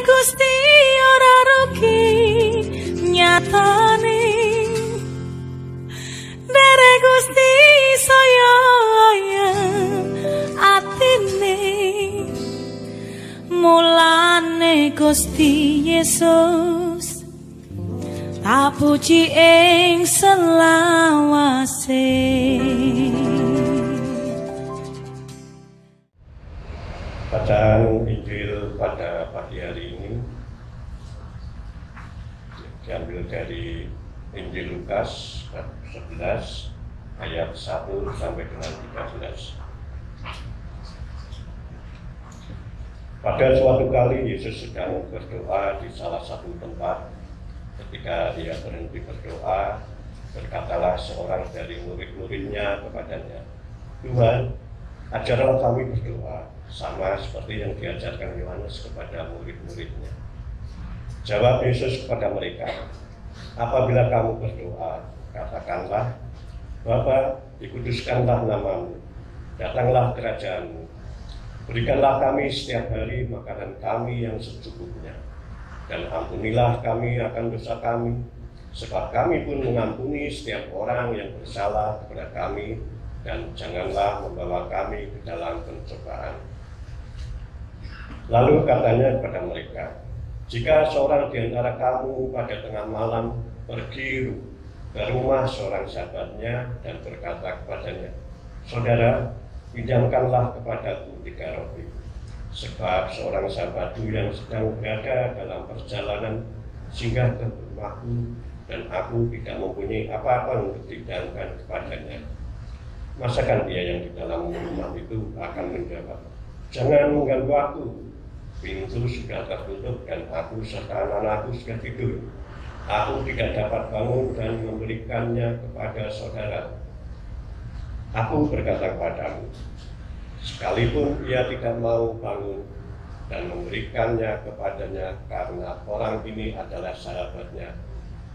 Gusti ora rugi nyatane, derek Gusti saya atine, mulane Gusti Yesus tak puji ing selawase. Bacaan Injil pada pagi hari ini diambil dari Injil Lukas bab 11 ayat 1 sampai dengan 13. Pada suatu kali Yesus sedang berdoa di salah satu tempat. Ketika dia berhenti berdoa, berkatalah seorang dari murid-muridnya kepadanya, "Tuhan, ajarlah kami berdoa, sama seperti yang diajarkan Yohanes kepada murid-muridnya." Jawab Yesus kepada mereka, "Apabila kamu berdoa, katakanlah, Bapa, dikuduskanlah namamu, datanglah kerajaanmu, berikanlah kami setiap hari makanan kami yang secukupnya, dan ampunilah kami akan dosa kami, sebab kami pun mengampuni setiap orang yang bersalah kepada kami, dan janganlah membawa kami ke dalam pencobaan." Lalu katanya kepada mereka, "Jika seorang di antara kamu pada tengah malam pergi ke rumah seorang sahabatnya dan berkata kepadanya, 'Saudara, pinjamkanlah kepadaku 3 roti, sebab seorang sahabatku yang sedang berada dalam perjalanan singgah ke rumahku dan aku tidak mempunyai apa-apa untuk dihidangkan kepadanya.' Masakan dia yang di dalam rumah itu akan menjawab, 'Jangan mengganggu aku, pintu sudah tertutup dan aku serta anak-anakku sudah tidur. Aku tidak dapat bangun dan memberikannya kepada saudara.' Aku berkata kepadamu, sekalipun ia tidak mau bangun dan memberikannya kepadanya karena orang ini adalah sahabatnya,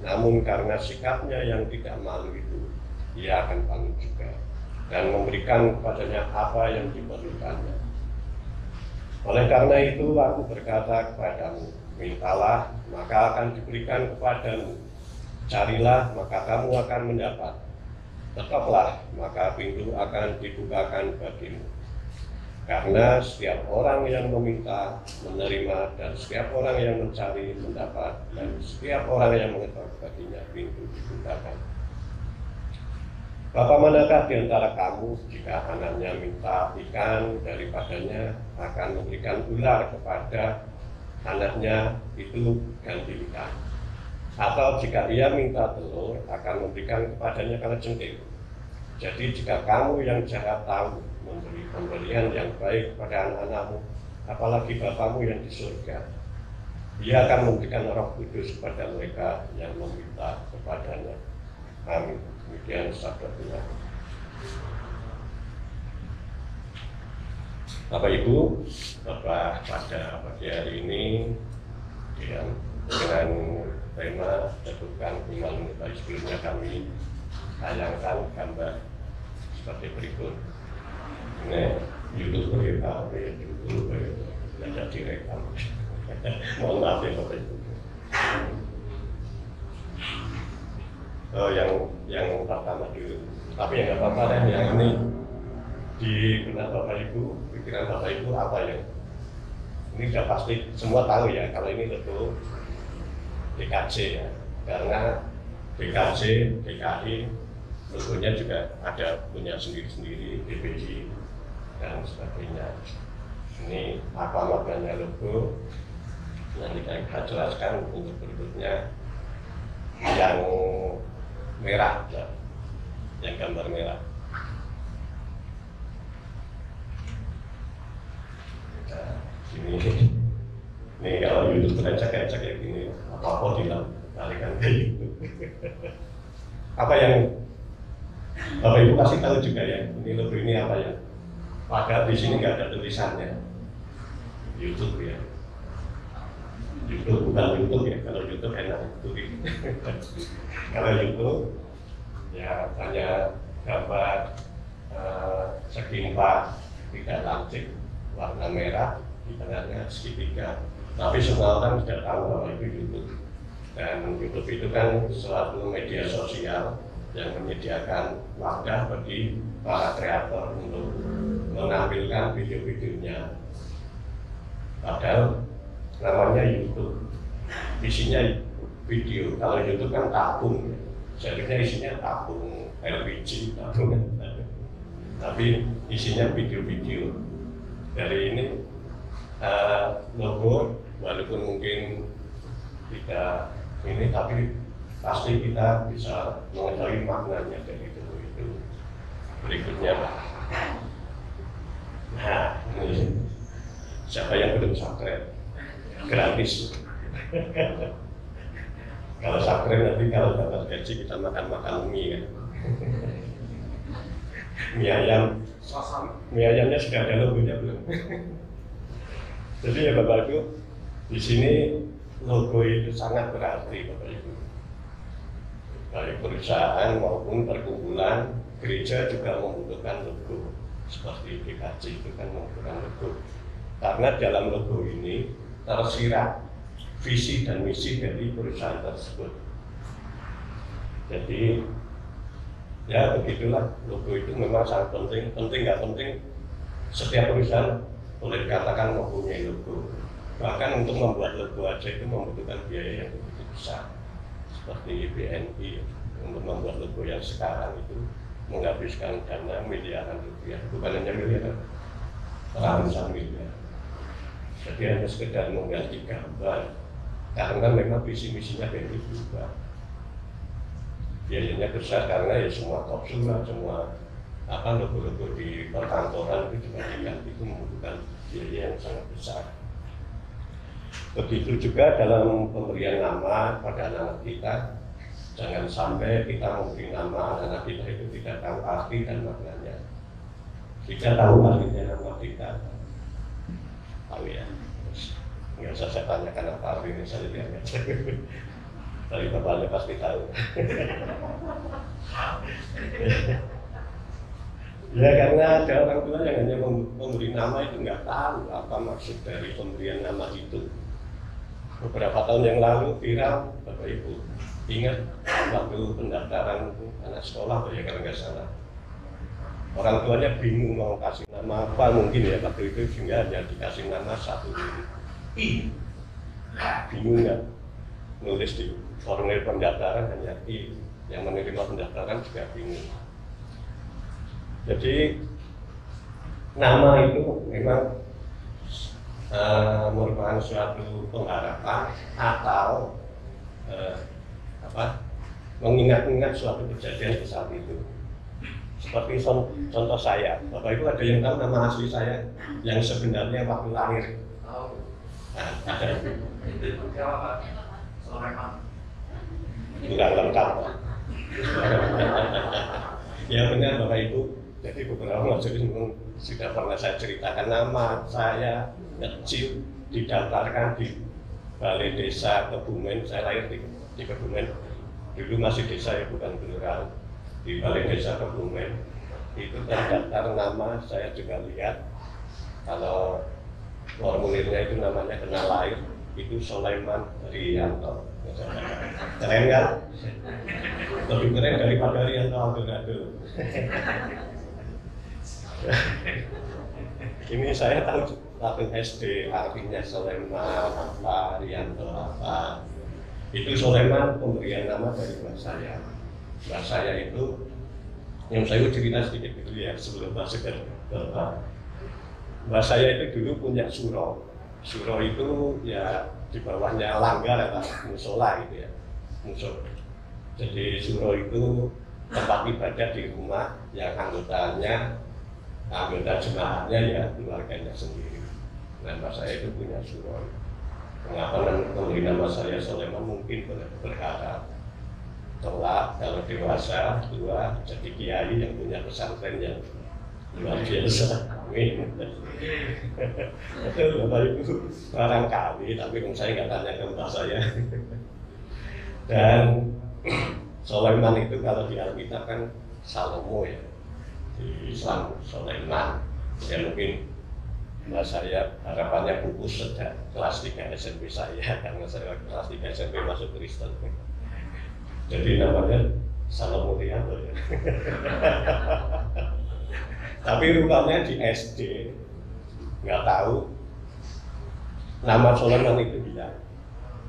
namun karena sikapnya yang tidak malu itu, ia akan bangun juga dan memberikan kepadanya apa yang diperlukannya. Oleh karena itu aku berkata kepadamu, mintalah maka akan diberikan kepadamu, carilah maka kamu akan mendapat, ketoklah maka pintu akan dibukakan bagimu. Karena setiap orang yang meminta menerima, dan setiap orang yang mencari mendapat, dan setiap orang yang mengetok baginya pintu dibukakan. Bapa manakah di antara kamu jika anaknya minta ikan daripadanya akan memberikan ular kepada anaknya itu ganti ikan? Atau jika ia minta telur akan memberikan kepadanya kalajengking? Jadi jika kamu yang jahat tahu memberi pemberian yang baik kepada anak-anakmu, apalagi Bapamu yang di surga, Dia akan memberikan Roh Kudus kepada mereka yang meminta kepadanya. Amin. Demikian sabda Tuhan. Bapak Ibu, Bapak pada pagi hari ini dengan tema teguhkan iman kita, sebelumnya kami tayangkan gambar seperti berikut. Ini YouTube berita, YouTube tidak direkam. Mohon maaf ya Bapak Ibu. Yang pertama dulu, tapi yang nggak apa-apa deh, yang ini di benak Bapak Ibu, pikiran Bapak Ibu apa ya? Ini sudah pasti semua tahu ya, kalau ini tentu DKJ ya, karena DKJ, DKI, logonya juga ada punya sendiri-sendiri, DPJ dan sebagainya. Ini apa maknanya logo? Nanti kita jelaskan untuk berikutnya. Yang merah, ya. Yang gambar merah. Nah, ini kalau YouTube lecek-lecek kayak gini, apa-apa dilarikan kayak gitu. Apa yang Bapak Ibu kasih tahu juga ya, ini logo ini apa ya? Padahal di sini nggak ada tulisannya. YouTube ya. YouTube bukan YouTube ya, kalau YouTube enak tulis. Kalau YouTube ya hanya gambar segi 4 tidak lancip warna merah di tengahnya segitiga. Tapi semua orang sudah tahu bahwa itu YouTube. Dan YouTube itu kan suatu media sosial yang menyediakan wadah bagi para kreator untuk menampilkan video-videonya. Padahal namanya YouTube, isinya video. Kalau YouTube kan tabung, seharusnya isinya tabung LPG, tabung. Tapi isinya video-video. Dari ini logo, walaupun mungkin tidak ini, tapi pasti kita bisa mengetahui maknanya dari itu. Berikutnya Pak. Nah, ini siapa yang belum subscribe? Gratis. Kalau subscribe nanti kalau dapat gaji kita makan mie ya. Mie ayamnya sudah ada logonya belum? Jadi ya Bapak Ibu, di sini logo itu sangat berarti Bapak Ibu. Baik perusahaan maupun perkumpulan, gereja juga membutuhkan logo. Seperti GKJ itu kan membutuhkan logo. Karena dalam logo ini tersirat visi dan misi dari perusahaan tersebut. Jadi ya begitulah, logo itu memang sangat penting. Penting nggak penting, setiap perusahaan boleh dikatakan mempunyai logo. Bahkan untuk membuat logo aja itu membutuhkan biaya yang begitu besar. Seperti BNI untuk membuat logo yang sekarang itu menghabiskan dana miliaran rupiah, bukan hanya miliaran, ratusan miliar. Jadi hanya sekedar mengganti gambar, karena memang visi misinya BNI berubah. Biayanya besar karena ya semua top semua logo-logo di perkantoran itu juga diganti, itu membutuhkan biaya yang sangat besar. Begitu juga dalam pemberian nama pada anak kita, jangan sampai kita memberi nama anak kita itu tidak tahu arti dan maknanya. Kita tahu artinya nama kita, tahu ya. Nggak usah saya tanyakan apa artinya, saya lihat aja. Tapi bapaknya pasti tahu. Ya karena ada orang tua yang hanya memberi nama itu nggak tahu apa maksud dari pemberian nama itu. Beberapa tahun yang lalu viral, Bapak Ibu ingat waktu pendaftaran anak sekolah ya kalau nggak salah. Orang tuanya bingung mau kasih nama apa, mungkin ya waktu itu sehingga hanya dikasih nama satu I. Bingung nggak? Nulis di formulir pendaftaran hanya I, yang menerima pendaftaran juga bingung. Jadi nama itu memang merupakan suatu pengharapan atau mengingat-ingat suatu kejadian saat itu. Seperti contoh saya, Bapak Ibu ada yang tahu nama asli saya yang sebenarnya waktu lahir? Nah, ada. Bukan lengkap. Ya benar Bapak Ibu. Jadi beberapa majelis sudah pernah saya ceritakan, nama saya kecil didaftarkan di Balai Desa Kebumen. Saya lahir di Kebumen. Dulu masih desa ya, bukan kelurahan. Di Balai Desa Kebumen itu terdaftar nama, saya juga lihat kalau formulirnya itu namanya kenal lahir itu Sulaiman Rianto. Keren kan? Lebih keren daripada Rianto Aldo. Ini saya tahu waktu SD artinya Sulaiman apa, Rianto apa. Itu Sulaiman pemberian nama dari mbak saya. Mbak saya itu, yang saya cerita sedikit itu ya sebelum masuk ke bapak. Mbak saya itu dulu punya surau. Surau itu ya di bawahnya langgar atau musola gitu ya, musola. Jadi surau itu tempat ibadah di rumah yang anggota jemaatnya ya keluarganya sendiri. Nah, Mbak saya itu punya surau. Mengapa memberi nama saya Sulaiman? Mungkin berharap kelak kalau dewasa tua jadi kiai yang punya pesantren yang luar biasa. Amin. Itu Bapak Ibu barangkali, tapi saya nggak tanya ke Mbak saya. Dan Sulaiman itu kalau di Alkitab kan Salomo ya. Di Islam Sulaiman ya mungkin Nah, saya harapannya pupus sejak kelas 3 SMP saya, karena saya kelas 3 SMP masuk Kristen. Jadi namanya Salomo Rianto ya. Tapi rupanya di SD nggak tahu nama Soleman itu hilang,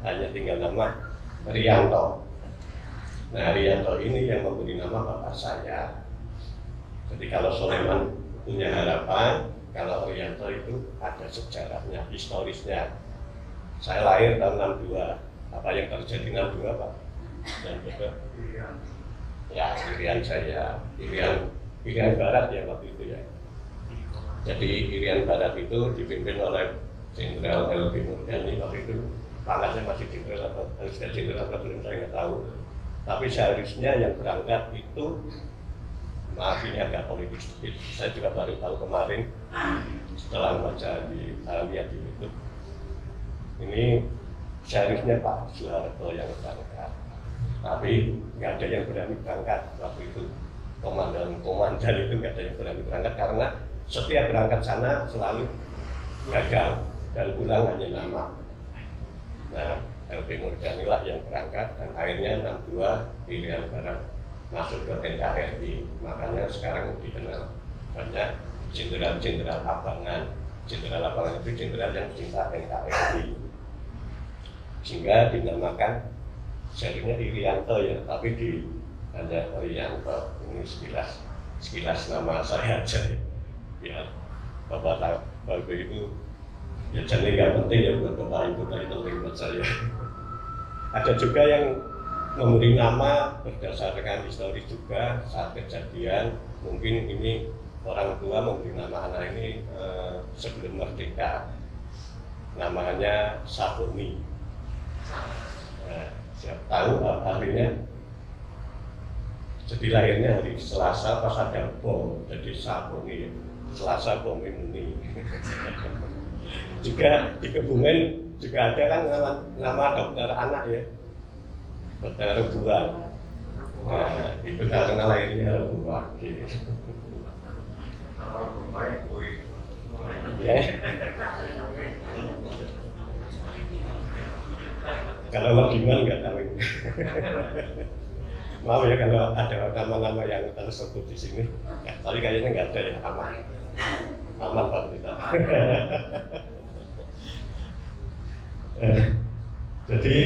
hanya tinggal nama Rianto. Nah, Rianto ini yang memberi nama bapak saya. Jadi kalau Soleman punya harapan, kalau Rianto itu ada sejarahnya, historisnya. Saya lahir tahun 62. Apa yang terjadi 62, Pak? Dan juga ya, Irian saya, Irian Barat ya waktu itu ya. Jadi Irian Barat itu dipimpin oleh Jenderal L.P. Murdani. Waktu itu pangkatnya masih jenderal atau sudah jenderal atau belum, saya nggak tahu. Tapi seharusnya yang berangkat itu, maaf ini agak politis, saya juga baru tahu kemarin setelah baca lihat di YouTube. Ini seharusnya Pak Soeharto yang berangkat, tapi nggak ada yang berani berangkat waktu itu. Komandan itu nggak ada yang berani berangkat karena setiap berangkat sana selalu gagal dan pulang hanya nama. Nah, L.P. Murdani lah yang berangkat dan akhirnya 62 Irian Barat masuk ke NKRI. Makanya sekarang dikenal banyak jenderal-jenderal abangan. Jenderal abangan itu jenderal yang cinta NKRI, sehingga dinamakan seharusnya Irianto ya, tapi hanya Rianto. Ini sekilas nama saya aja ya. Biar Bapak Ibu ya, jadi nggak penting ya buat Bapak Ibu, tapi penting buat saya. Ada juga yang memberi nama berdasarkan historis juga saat kejadian. Mungkin ini orang tua memberi nama anak ini sebelum merdeka. Namanya Sabuni. Nah, siapa tahu artinya. Jadi lahirnya hari Selasa pas ada bom, jadi Sabuni. Selasa bom Imuni. Juga di Kebumen juga ada kan nama dokter anak ya, dokter Rebuan. Nah, itu karena lahirnya Rebuan. Ya. Kalau Mardiman nggak tahu ini. Maaf ya kalau ada nama-nama yang tersebut di sini. Ya, tapi kayaknya nggak ada yang aman. Aman Pak kita. Jadi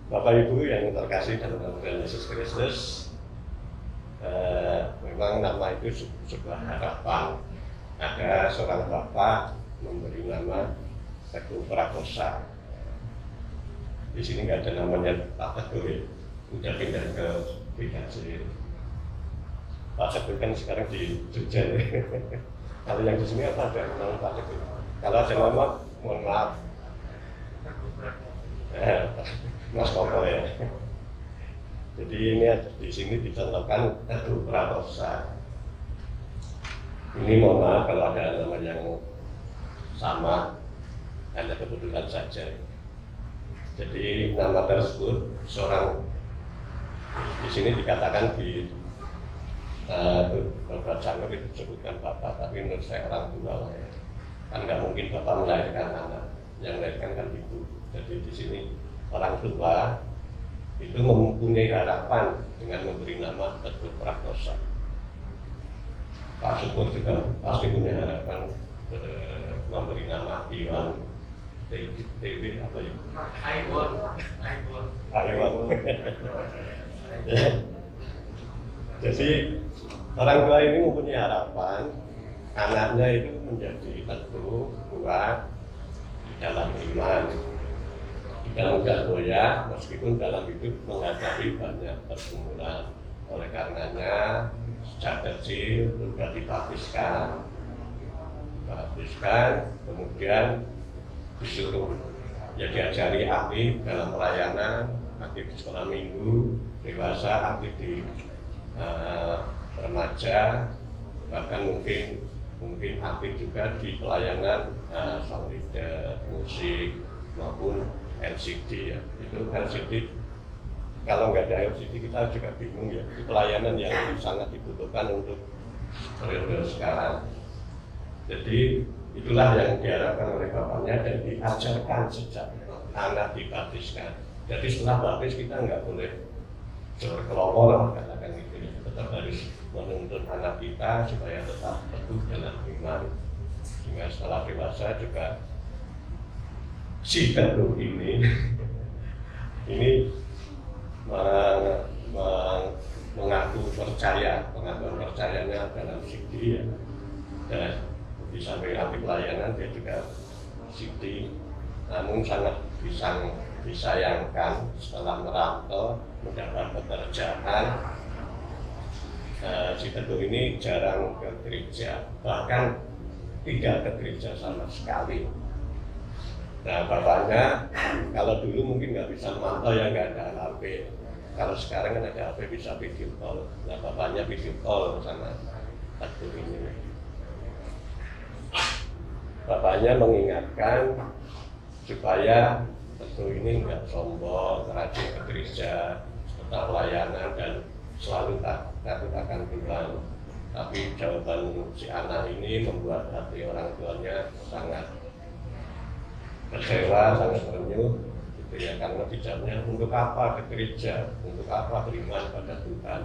Bapak Ibu yang terkasih dalam Tuhan Yesus Kristus, memang nama itu sebuah harapan. Ada seorang bapak memberi nama Teguh Prakosa. Di sini nggak ada namanya Pak Teguh, udah pindah ke BKJ. Pak Teguh kan sekarang di Jogja. Kalau yang di sini apa ada nama Pak Teguh? Kalau ada nama, mohon maaf. Mas Koko ya. Jadi ini di sini dicontohkan Teguh Prakosa. Ini mohon maaf kalau ada nama yang sama, hanya kebetulan saja. Jadi nama tersebut seorang di sini dikatakan di beberapa channel itu disebutkan bapak, tapi menurut saya orang tua lah ya. Kan nggak mungkin bapak melahirkan anak, yang melahirkan kan ibu. Jadi di sini orang tua itu mempunyai harapan dengan memberi nama Teguh Prakosa. Pak Syukur juga pasti punya harapan memberi nama Iwan TV apa ya? Iwan. Jadi orang tua ini mempunyai harapan anaknya itu menjadi teguh, kuat di dalam iman, di dalam goyah, meskipun dalam hidup menghadapi banyak pergumulan. Oleh karenanya sejak kecil sudah dibaptiskan, kemudian disuruh ya diajari aktif dalam pelayanan, aktif di sekolah minggu, dewasa aktif di remaja, bahkan mungkin aktif juga di pelayanan sound leader, musik maupun LCD ya. Itu LCD kalau nggak ada LCD kita juga bingung ya. Itu pelayanan yang sangat dibutuhkan untuk periode sekarang. Jadi Itulah yang diharapkan oleh bapaknya dan diajarkan sejak anak dibaptiskan. Jadi setelah baptis kita nggak boleh berkelompok lah, katakan gitu. Tetap harus menuntun anak kita supaya tetap teguh dalam iman. Sehingga setelah dewasa juga si teguh ini mengaku percaya, pengakuan percayanya dalam Siti ya. Dan di samping aktif pelayanan dia juga Siti, namun sangat disayangkan setelah merantau mendapat pekerjaan. Si Teguh ini jarang ke gereja, bahkan tidak ke gereja sama sekali. Nah bapaknya kalau dulu mungkin nggak bisa memantau ya, nggak ada HP. Kalau sekarang kan ada HP bisa video call. Nah bapaknya video call sama Teguh ini. Bapaknya mengingatkan supaya Teguh ini nggak sombong, rajin ke gereja, tetap pelayanan dan selalu takut akan Tuhan. Tapi jawaban si anak ini membuat hati orang tuanya sangat kecewa, sangat terenyuh, gitu ya, karena dijawabnya untuk apa ke gereja, untuk apa beriman pada Tuhan.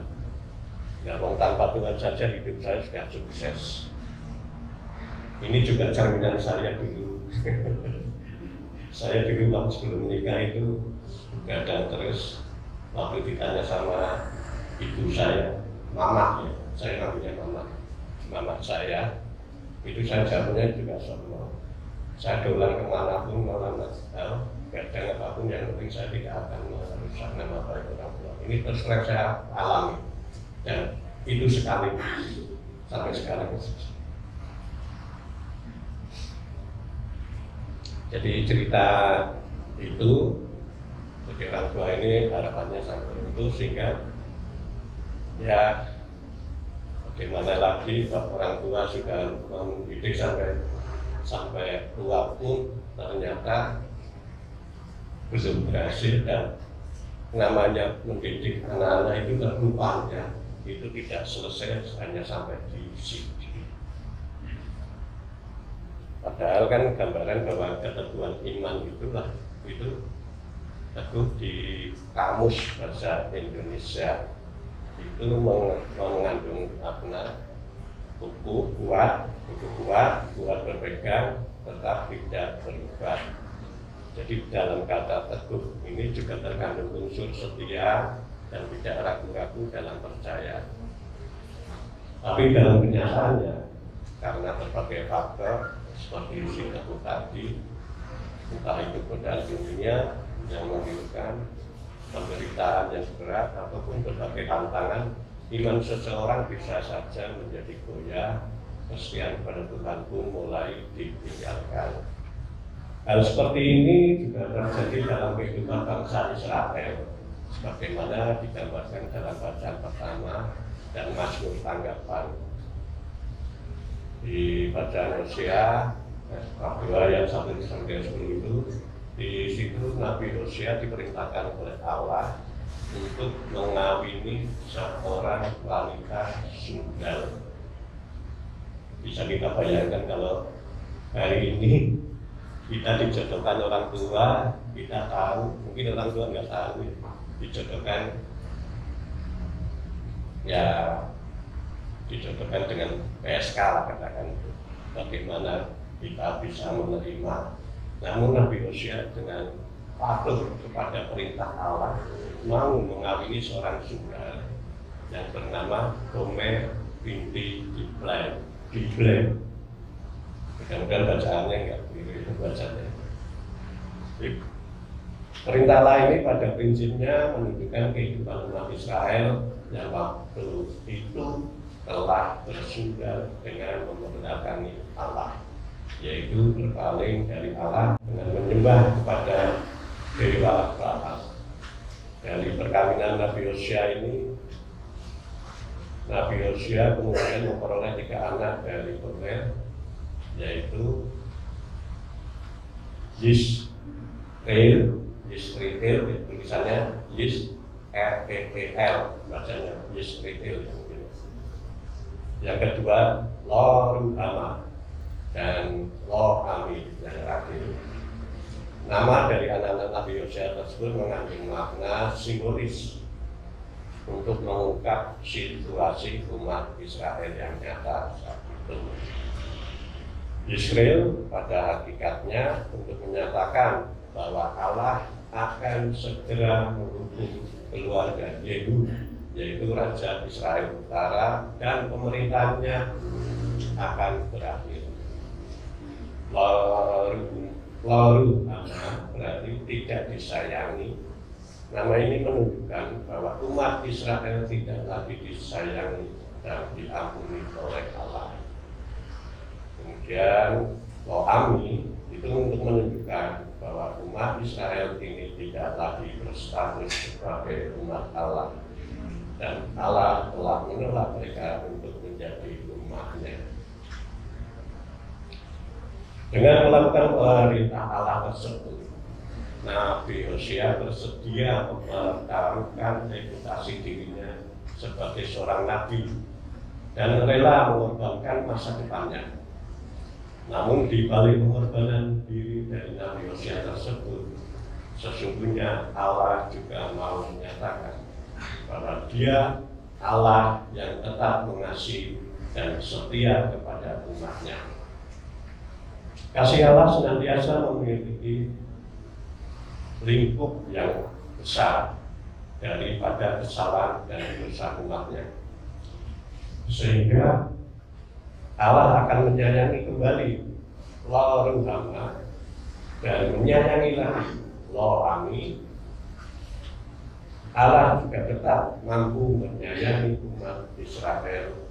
Ya, tanpa Tuhan saja hidup saya sudah sukses. Ini juga cerminan saya dulu. Saya dulu waktu sebelum menikah itu gadang terus. Waktu ditanya sama ibu saya, mama ya, saya namanya mama saya, itu saya jawabnya juga sama. Saya dolan kemanapun, gadang apapun, yang penting saya tidak akan merusak nama baik orang tua. Ini terus terang saya alami, dan itu sekali sampai sekarang. Jadi cerita itu bagi orang tua ini harapannya sampai itu, sehingga ya bagaimana lagi orang tua sudah mendidik sampai tua pun ternyata belum berhasil, dan namanya mendidik anak-anak itu terlupanya itu tidak selesai hanya sampai di sini. Padahal kan gambaran bahwa keteguhan iman itulah itu teguh di kamus bahasa Indonesia itu mengandung makna buku kuat berpegang tetap tidak berubah. Jadi dalam kata teguh ini juga terkandung unsur setia dan tidak ragu-ragu dalam percaya. Tapi dalam kenyataannya karena berbagai faktor seperti si Teguh tadi, entah itu godaan dunia yang menggiurkan, penderitaan yang berat, ataupun berbagai tantangan, iman seseorang bisa saja menjadi goyah, kesetiaan kepada Tuhan pun mulai ditinggalkan. Hal seperti ini juga terjadi dalam kehidupan bangsa Israel, sebagaimana digambarkan dalam bacaan pertama dan Mazmur tanggapan. Di bacaan Hosea bab 2 ayat 1-10 itu, di situ Nabi Hosea diperintahkan oleh Allah untuk mengawini seorang wanita sundal. Bisa kita bayangkan kalau hari ini kita dijodohkan orang tua, kita tahu, mungkin orang tua nggak tahu, dijodohkan dengan PSK lah, katakan itu. Bagaimana kita bisa menerima. Namun Nabi Hosea dengan patuh kepada perintah Allah mau mengawini seorang sundal yang bernama Gomer binti Diblaim. Mudah-mudahan bacaannya enggak keliru bacanya. Perintah lain ini pada prinsipnya menunjukkan kehidupan umat Israel yang waktu itu telah bersundal dengan memperdatangi Allah, yaitu berpaling dari Allah dengan menyembah kepada dewa Baal. Dari perkawinan Nabi Hosea ini, Nabi Hosea kemudian memperoleh 3 anak dari Gomer, yaitu Yisreel, tulisannya Yisreel, bacanya Yisreel. Yang kedua Lo-ruhama, dan Lo Ami yang terakhir. Nama dari anak-anak Nabi Hosea tersebut mengandung makna simbolis untuk mengungkap situasi umat Israel yang nyata saat itu. Israel pada hakikatnya untuk menyatakan bahwa Allah akan segera menghukum keluarga Yehu, yaitu Raja Israel Utara, dan pemerintahannya akan berakhir. Lalu nama berarti tidak disayangi. Nama ini menunjukkan bahwa umat Israel tidak lagi disayangi dan diampuni oleh Allah. Kemudian Lo Ami itu untuk menunjukkan bahwa umat Israel ini tidak lagi berstatus sebagai umat Allah, dan Allah telah menolak mereka untuk menjadi umatnya. Dengan melakukan perintah Allah tersebut, Nabi Hosea bersedia mempertaruhkan reputasi dirinya sebagai seorang nabi dan rela mengorbankan masa depannya. Namun di balik pengorbanan diri dari Nabi Hosea tersebut, sesungguhnya Allah juga mau menyatakan bahwa Dia Allah yang tetap mengasihi dan setia kepada umatnya. Kasih Allah senantiasa memiliki lingkup yang besar daripada kesalahan dan dosa umatnya, sehingga Allah akan menyayangi kembali Lo Ruhama dan menyayangi lagi Lo Ami. Allah juga tetap mampu menyayangi umat Israel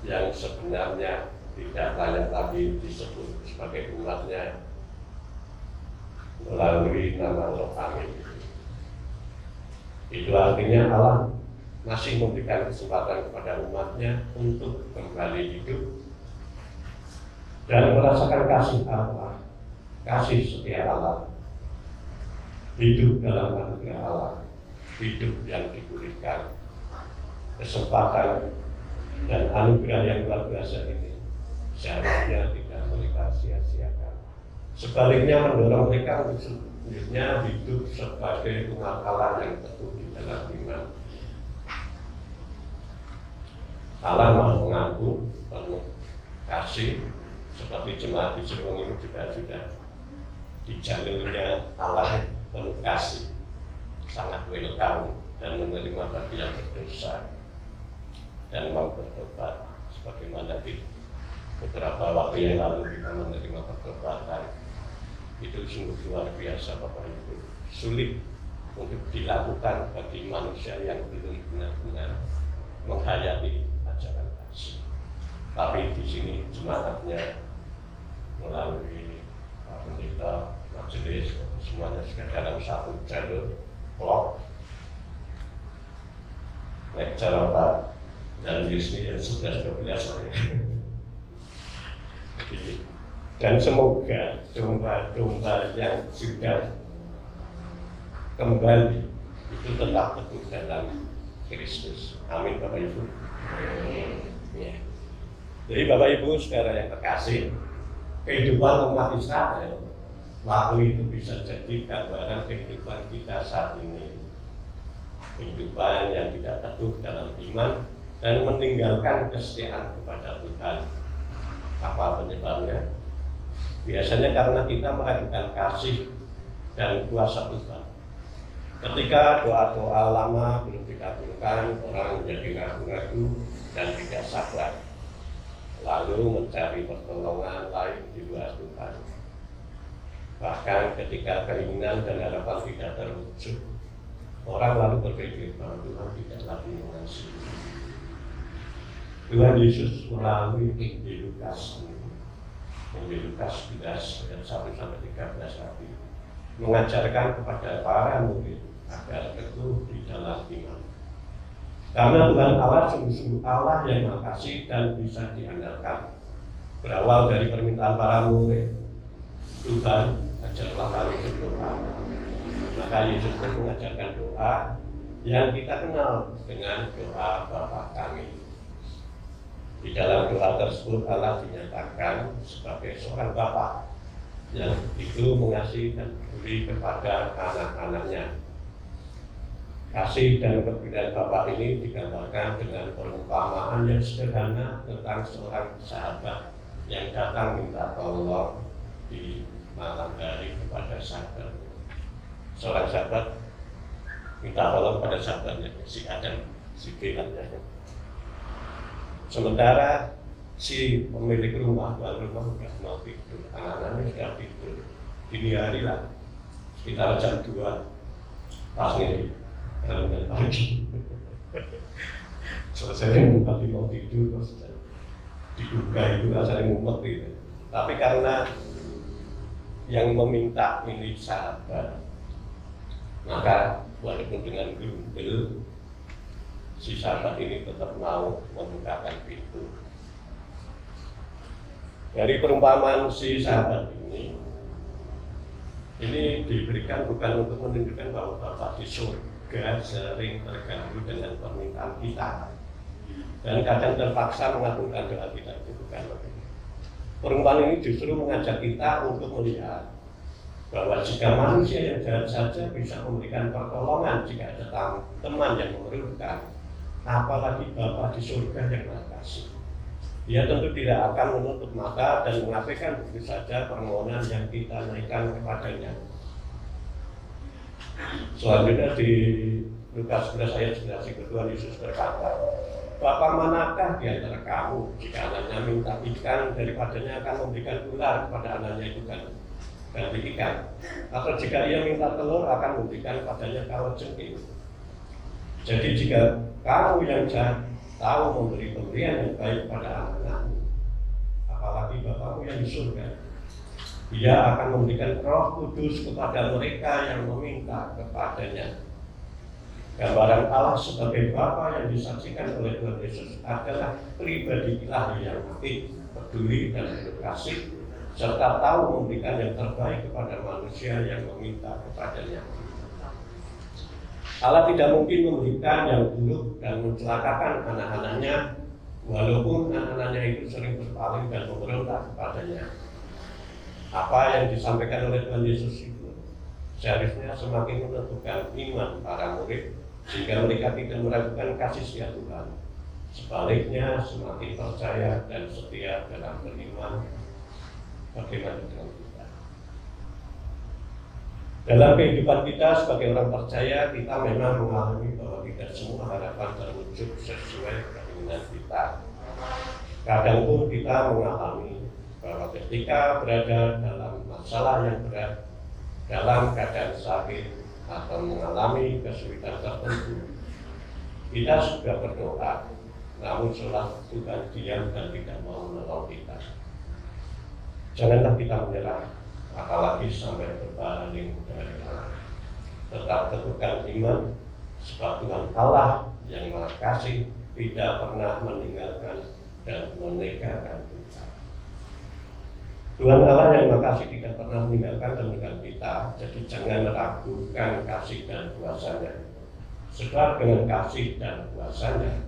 yang sebenarnya tidak layak lagi disebut sebagai umatnya melalui nama Lo Ami. Itu artinya Allah masih memberikan kesempatan kepada umatnya untuk kembali hidup dan merasakan kasih Allah, kasih setia Allah, hidup dalam anugerah Allah, hidup yang diberikan. Kesempatan dan anugerah yang luar biasa ini seharusnya tidak mereka sia-siakan. Sebaliknya mendorong mereka untuk selanjutnya hidup sebagai umat Allah yang teguh di dalam iman. Allah mau mengampuni, penuh kasih, seperti jemaat di Serwong ini juga sudah di jalurnya Allah penuh kasih, sangat welcome dan menerima bagi yang berdosa dan mau bertobat. Sebagaimana di beberapa waktu yang lalu kita menerima pertobatan, itu sungguh luar biasa Bapak Ibu, sulit untuk dilakukan bagi manusia yang belum benar-benar menghayati ajaran kasih. Tapi di sini semangatnya melalui Pak Pendeta, majelis, semuanya sudah dalam satu jalur blok. Lecture Pak dan Yusni yang sudah biasa. Dan semoga domba-domba yang sudah kembali itu tetap teguh dalam Kristus. Amin Bapak Ibu. Ya. Jadi Bapak Ibu saudara yang terkasih, kehidupan umat Israel waktu itu bisa jadi gambaran kehidupan kita saat ini. Kehidupan yang tidak teguh dalam iman dan meninggalkan kesetiaan kepada Tuhan. Apa penyebabnya? Biasanya karena kita meragukan kasih dan kuasa Tuhan. Ketika doa-doa lama belum dikabulkan, orang menjadi ragu-ragu dan tidak sabar, lalu mencari pertolongan lain di luar Tuhan. Bahkan ketika keinginan dan harapan tidak terwujud, orang lalu berpikir bahwa Tuhan tidak lagi mengasihi. Tuhan Yesus melalui Injil Lukas 11 ayat 1-13 tadi mengajarkan kepada para murid agar teguh di dalam iman. Karena Tuhan Allah sungguh-sungguh Allah yang Maha Kasih dan bisa diandalkan. Berawal dari permintaan para murid, Tuhan ajarlah kami berdoa. Maka Yesus pun mengajarkan doa yang kita kenal dengan doa Bapa kami. Di dalam doa tersebut Allah dinyatakan sebagai seorang Bapa yang itu mengasihi dan peduli kepada anak-anaknya. Kasih dan kepedulian Bapa ini digambarkan dengan perumpamaan yang sederhana tentang seorang sahabat yang datang minta tolong di malam hari kepada sahabat. Seorang sahabat minta tolong pada sahabatnya, si Adam, si Bilan. Sementara si pemilik rumah, tuan rumah sudah mau tidur, anak-anaknya sudah tidur. Dini hari lah, sekitar jam 2 pas ini, pagi. Selesai ngumpet mau tidur, terus diduga itu rasanya ngumpet gitu. Tapi karena yang meminta ini sahabat, maka walaupun dengan gerumbel, si sahabat ini tetap mau membukakan pintu. Dari perumpamaan si sahabat ini diberikan bukan untuk menunjukkan bahwa Bapa di surga sering terganggu dengan permintaan kita dan kadang terpaksa mengabulkan doa kita, itu bukan. Perumpamaan ini justru mengajak kita untuk melihat bahwa jika manusia yang jahat saja bisa memberikan pertolongan jika ada teman yang memerlukan, apalagi Bapa di surga yang Maha Kasih. Dia tentu tidak akan menutup mata dan mengabaikan begitu saja permohonan yang kita naikkan kepadanya. Selanjutnya di Lukas 11 ayat 11 Tuhan Yesus berkata, Bapa manakah di antara kamu jika anaknya minta ikan, daripadanya akan memberikan ular kepada anaknya itu kan ganti ikan, atau jika ia minta telur akan memberikan padanya kalajengking. Jadi jika kamu yang jahat tahu memberi pemberian yang baik pada anak-anakmu, apalagi Bapamu yang di surga, Dia akan memberikan Roh Kudus kepada mereka yang meminta kepadanya. Gambaran Allah sebagai Bapa yang disaksikan oleh Tuhan Yesus adalah pribadi ilahi yang aktif, peduli dan penuh kasih, serta tahu memberikan yang terbaik kepada manusia yang meminta kepadanya. Allah tidak mungkin memberikan yang buruk dan mencelakakan anak-anaknya, walaupun anak-anaknya itu sering berpaling dan memberontak kepadanya. Apa yang disampaikan oleh Tuhan Yesus itu seharusnya semakin menentukan iman para murid, sehingga mereka tidak meragukan kasih setia Tuhan. Sebaliknya semakin percaya dan setia dalam beriman. Bagaimana dengan kita? Dalam kehidupan kita sebagai orang percaya, kita memang mengalami bahwa tidak semua harapan terwujud sesuai keinginan kita. Kadang pun kita mengalami bahwa ketika berada dalam masalah yang berat, dalam keadaan sakit, atau mengalami kesulitan tertentu, kita sudah berdoa, namun seolah Tuhan diam dan tidak mau menolong kita. Janganlah kita menyerah, apalagi sampai berpaling dari Allah. Tetap teguhkan iman, sebab Tuhan Allah yang Maha Kasih tidak pernah meninggalkan dan meninggalkan kita. Tuhan Allah yang Maha Kasih tidak pernah meninggalkan dan meninggalkan kita, jadi jangan ragukan kasih dan kuasa-Nya. Sebab dengan kasih dan kuasa-Nya,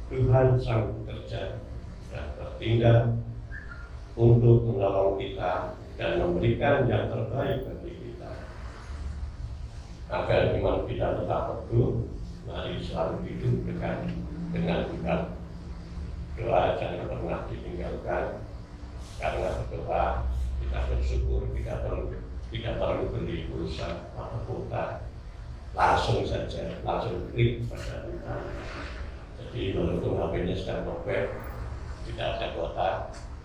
Tuhan sanggup bekerja dan bertindak untuk menolong kita dan memberikan yang terbaik bagi kita. Agar iman kita tetap teguh, mari selalu hidup dekat dengan Tuhan. Doa jangan pernah ditinggalkan, karena berdoa kita bersyukur, tidak perlu beli pulsa atau kuota, langsung saja, langsung klik pada Tuhan. Jadi walaupun HP-nya sedang lowbat, tidak ada kuota,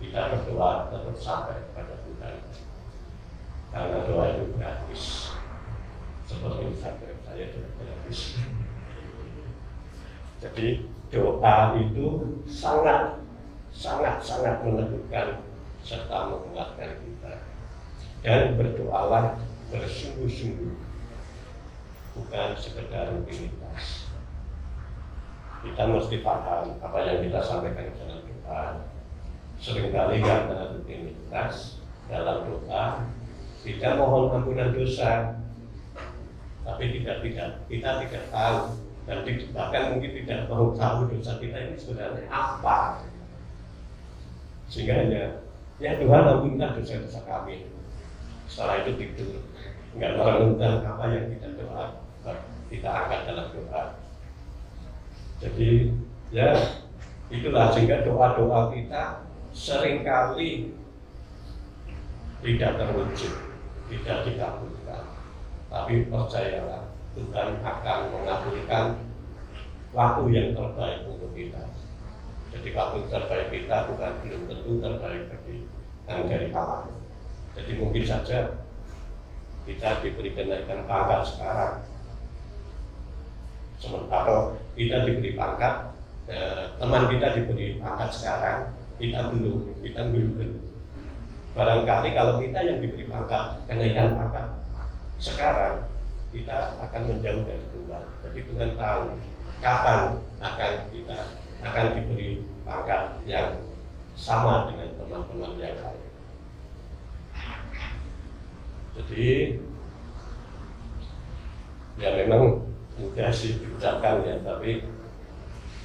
kita berdoa tetap sampai kepada Tuhan, karena doa itu gratis. Seperti saya juga gratis. Jadi doa itu sangat meneguhkan serta menguatkan kita. Dan berdoalah bersungguh-sungguh, bukan sekedar rutinitas. Kita mesti paham apa yang kita sampaikan dalam doa. Seringkali karena rutinitas dalam doa kita mohon ampunan dosa, tapi kita tidak tahu dan bahkan mungkin tidak mau tahu dosa kita ini sebenarnya apa. sehingga hanya ya Tuhan ampunilah dosa-dosa kami. Setelah itu tidur, nggak tahu tentang apa yang kita doa, kita angkat dalam doa. Jadi ya itulah sehingga doa-doa kita seringkali tidak terwujud, tidak dikabulkan. Tapi percayalah, Tuhan akan mengabulkan waktu yang terbaik untuk kita. Jadi waktu terbaik kita bukan belum tentu terbaik bagi dari Allah. Jadi mungkin saja kita diberi kenaikan pangkat sekarang, sementara kita diberi pangkat, teman kita diberi pangkat sekarang, kita belum. Barangkali kalau kita yang diberi pangkat, kenaikan pangkat sekarang, kita akan menjauh dari Tuhan. Jadi Tuhan tahu kapan kita akan diberi pangkat yang sama dengan teman-teman yang lain. Jadi ya memang mudah sih diucapkan ya, tapi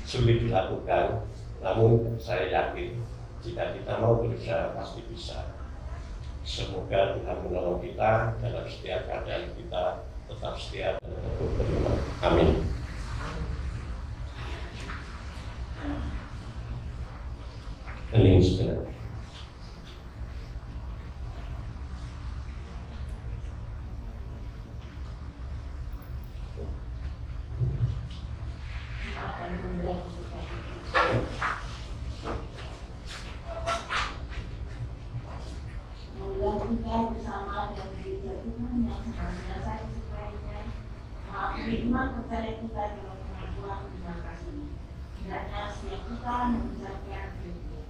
sulit dilakukan. Namun saya yakin jika kita mau berusaha pasti bisa. Semoga Tuhan menolong kita dalam setiap keadaan kita tetap setia dan teguh beriman. Amin. Hening sebentar. Melakukan bersama dan gereja Tuhan yang senantiasa disukainya, maafkanlah kepada kita dalam pengakuan terima kasih. Kiranya setiap kita mengucapkan firman.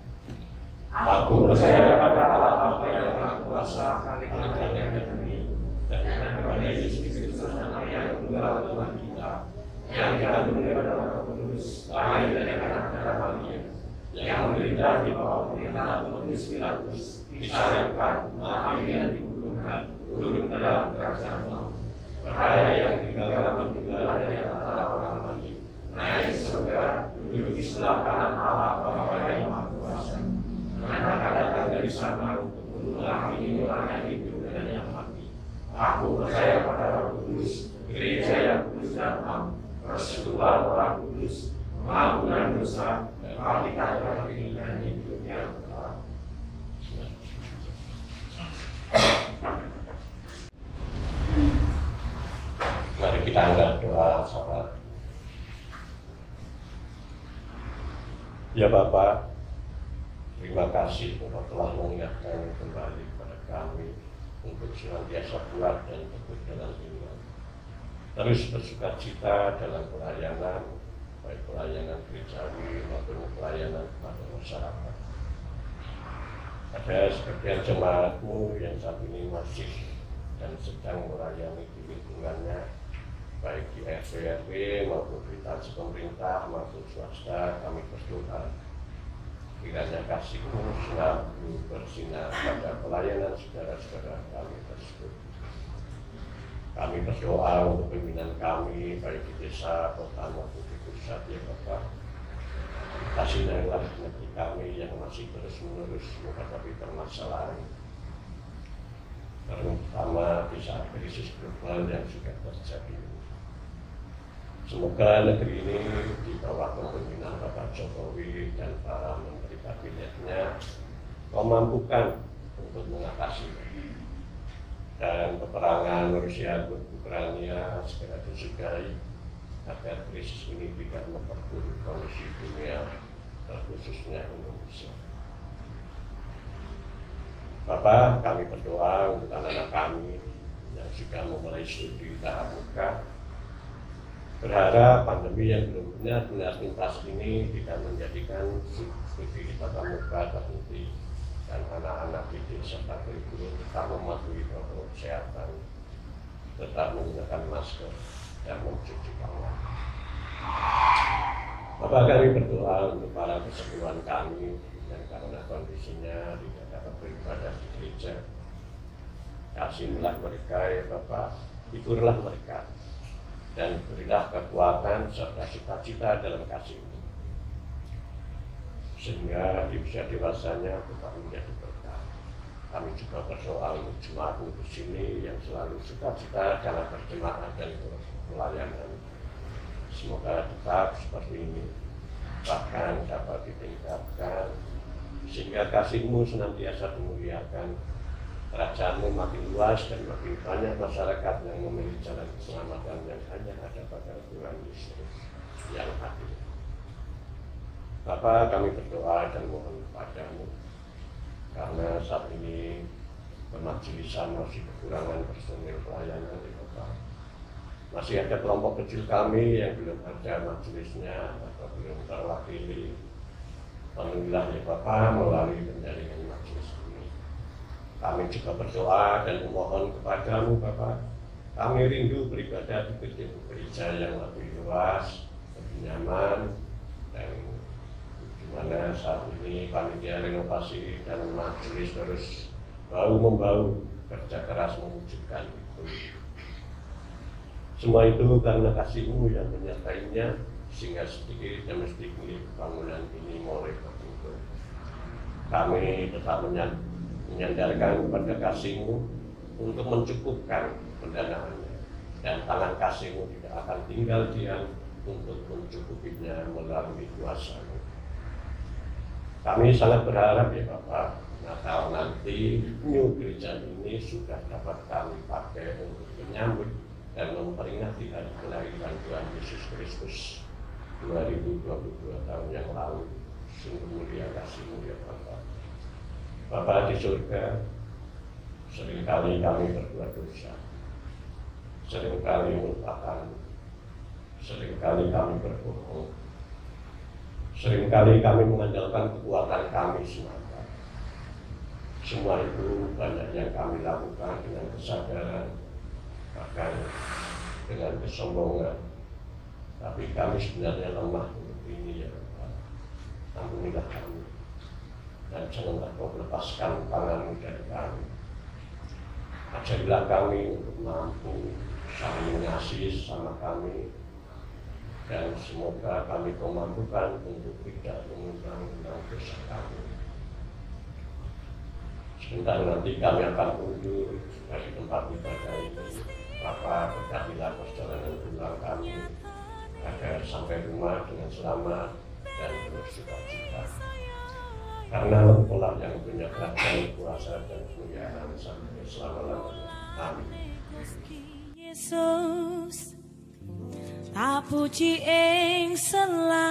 Aku percaya pada Allah Bapa yang Maha Kuasa, Khalik yang bumi, dan kepada Yesus Kristus Anak yang tunggal Tuhan kita, yang dikandung dari Roh Kudus, lahir dari anak Maria, yang menderita di bawah pemerintahan Pontius Pilatus, disalibkan, mati dan dikuburkan, turun ke dalam kerajaan maut. Percaya yang tinggal dalam tunggal dari antara orang mati, naik ke surga, duduk di sebelah kanan Allah Bapa yang Maha Kuasa. Akan datang dari sana untuk mengulangi orang yang hidup dan yang mati. Aku percaya pada Roh Kudus, gereja yang kudus dan am, persekutuan Orang Kudus, pengampunan dosa, dan bangkit dari dan hidup yang kekal. Mari kita angkat doa sahabat. Ya Bapa, terima kasih Engkau telah mengingatkan kembali kepada kami untuk senantiasa kuat dan teguh dalam iman. Terus bersukacita dalam pelayanan, baik pelayanan gerejawi maupun pelayanan kepada masyarakat. Ada sebagian jemaatmu yang saat ini masih dan sedang melayani di lingkungannya, baik di RW maupun di instansi pemerintah maupun swasta. Kami berdoa kiranya kasih-Mu selalu bersinar pada pelayanan saudara-saudara kami tersebut. Kami berdoa untuk pimpinan kami, baik di desa, kota maupun di pusat, ya Bapak. Kasih-Nya negeri kami yang masih terus-menerus menghadapi permasalahan, terutama di saat krisis global yang sudah terjadi. Semoga negeri ini di bawah kepemimpinan Bapak Jokowi dan para menteri kabinetnya memampukan untuk mengatasi dan peperangan Rusia Ukraina segera disudahi agar krisis ini tidak memperburuk kondisi dunia, terkhususnya Indonesia. Bapak, kami berdoa untuk anak-anak kami yang sudah memulai studi tahap muka. Berharap pandemi yang belum benar-benar tuntas ini tidak menjadikan studi tatap muka terhenti dan anak-anak didik serta guru tetap mematuhi protokol kesehatan, tetap menggunakan masker dan mencuci tangan. Bapak, kami berdoa untuk para kesembuhan kami yang karena kondisinya tidak dapat beribadah di gereja. Kasihlah mereka ya Bapak, hiburlah mereka dan berilah kekuatan serta cita-cita dalam kasih-Mu. sehingga di usia dewasanya tetap menjadi berkah. Kami juga berdoa untuk jemaatmu di sini yang selalu sukacita dalam berjemaah dan pelayanan. Semoga tetap seperti ini, bahkan dapat ditingkatkan, sehingga kasih-Mu senantiasa dimuliakan, kerajaanmu makin luas dan makin banyak masyarakat yang memilih jalan keselamatan yang hanya ada pada Tuhan Yesus yang adil. Bapa, kami berdoa dan mohon kepadamu, karena saat ini pemajelisan masih kekurangan personil pelayanan di Bapak. Masih ada kelompok kecil kami yang belum ada majelisnya atau belum terwakili. Penuhilah ya Bapak melalui penjaringan majelis ini. Kami juga berdoa dan memohon kepadamu Bapak. Kami rindu beribadah di gedung gereja yang lebih luas, lebih nyaman, dan di mana saat ini panitia renovasi dan majelis terus bahu-membahu kerja keras mewujudkan itu. Semua itu karena kasih-Mu yang menyertainya, sehingga sedikit demi sedikit bangunan ini mulai bertumbuh. Kami tetap menyandarkan kepada kasih-Mu untuk mencukupkan pendanaannya, dan tangan kasih-Mu tidak akan tinggal diam untuk mencukupinya melalui kuasa-Mu. Kami sangat berharap ya Bapak, Natal nanti new gereja ini sudah dapat kami pakai untuk menyambut dan memperingati hari kelahiran Tuhan Yesus Kristus 2022 tahun yang lalu. Sungguh mulia kasih-Mu ya Bapak. Bapak di surga, seringkali kami berbuat dosa, seringkali melupakan, seringkali kami berbohong, seringkali kami mengandalkan kekuatan kami semata. Semua itu banyak yang kami lakukan dengan kesadaran, bahkan dengan kesombongan. Tapi kami sebenarnya lemah untuk ini ya Bapak. Ampunilah kami, dan janganlah Kau lepaskan tangan-Mu dari kami. Ajarilah kami untuk mampu saling mengasihi sama kami, dan semoga kami Kau mampukan untuk tidak mengundang-undang dosa kami. Sebentar nanti kami akan mundur dari tempat ibadah ini. Bapa, berkatilah perjalanan pulang kami, agar sampai rumah dengan selamat dan penuh sukacita. Karena Engkau yang punya kerajaan, kuasa dan kemuliaan sampai selama-lamanya. Amin. Yesus tak puji ing selawase.